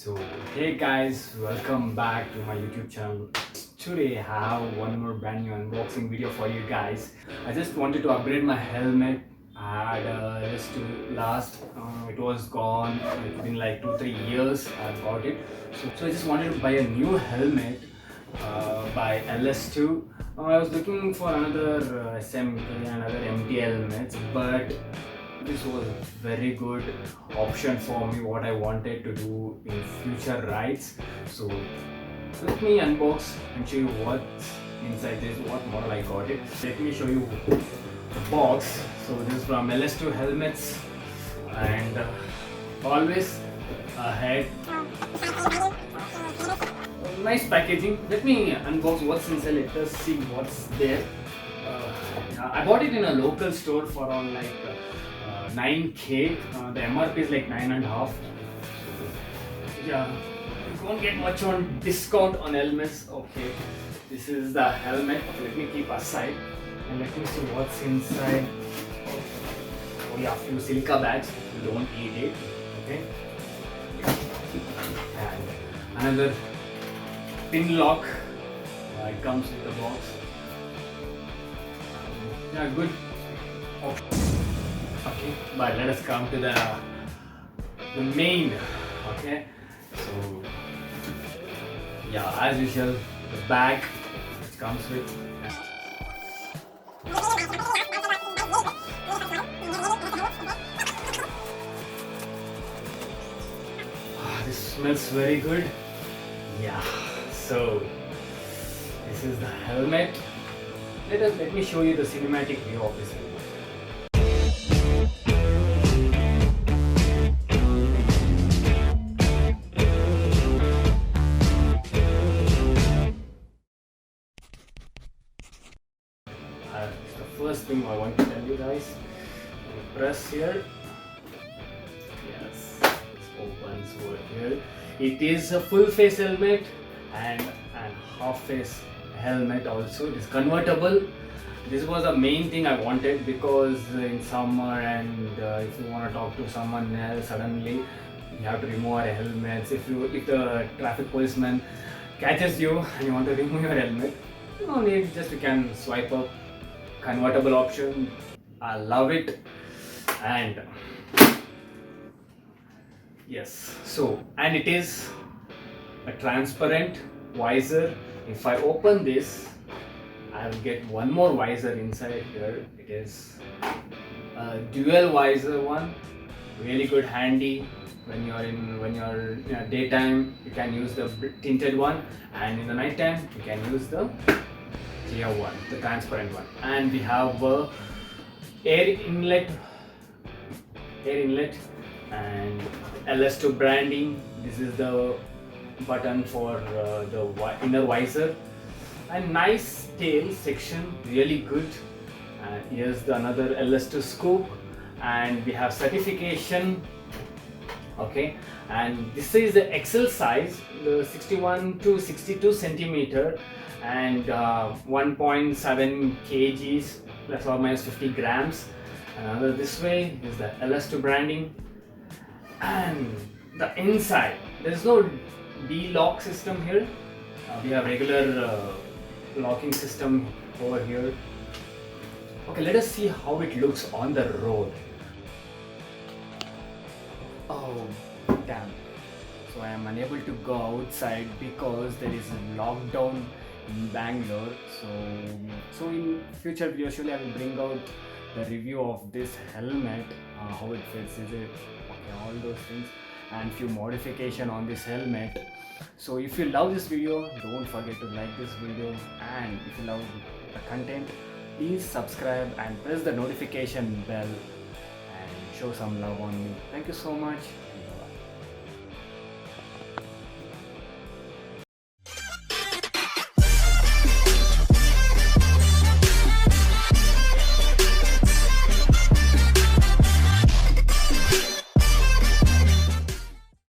So hey guys, welcome back to my YouTube channel. Today I have one more brand new unboxing video for you guys. I just wanted to upgrade my helmet. I had just to last, it was gone. It's been like 2-3 years I got it. So I just wanted to buy a new helmet by Ls2. I was looking for another SMK, another MT helmets, but this was a very good option for me what I wanted to do in future rides. So let me unbox and show you what's inside this, what model I got it. Let me show you the box. So this is from Ls2 helmets, and always ahead. Nice packaging. Let me unbox what's inside. Let us see what's there. I bought it in a local store for around like 9k. The MRP is like 9.5. Yeah, you won't get much on discount on helmets. Okay, this is the helmet. Let me keep aside and let me see what's inside. Oh yeah, few silica bags. You don't need it. Okay, and another pin lock. It comes with the box. Yeah, good option. Okay, but let us come to the main. Okay, so yeah, as usual, the bag it comes with. This smells very good. Yeah, so this is the helmet. Let me show you the cinematic view of this helmet. The first thing I want to tell you guys, press here. Yes, it opens over here. It is a full face helmet and half face helmet also. It is convertible. This was the main thing I wanted because in summer and if you want to talk to someone else suddenly you have to remove our helmets. If the traffic policeman catches you and you want to remove your helmet, no need, just you can swipe up. Convertible option, I love it. And yes, so and it is a transparent visor. If I open this, I will get one more visor inside here. It is a dual visor one, really good, handy when you're in daytime. You can use the tinted one, and in the night time you can use the clear one, the transparent one. And we have air inlet and Ls2 branding. This is the button for the inner visor, and nice tail section, really good. And here's another Ls2 scoop, and we have certification. Okay, and this is the XL size, the 61 to 62 centimeter, and 1.7 kgs plus or minus 50 grams. Another this way is the Ls2 branding, and the inside there is no D-lock system here. We have regular locking system over here. Okay, let us see how it looks on the road. Oh damn, so I am unable to go outside because there is a lockdown in Bangalore. So in future video surely I will bring out the review of this helmet, how it fits, is it okay, all those things, and few modification on this helmet. So if you love this video, don't forget to like this video, and if you love the content, please subscribe and press the notification bell and show some love on me. Thank you so much.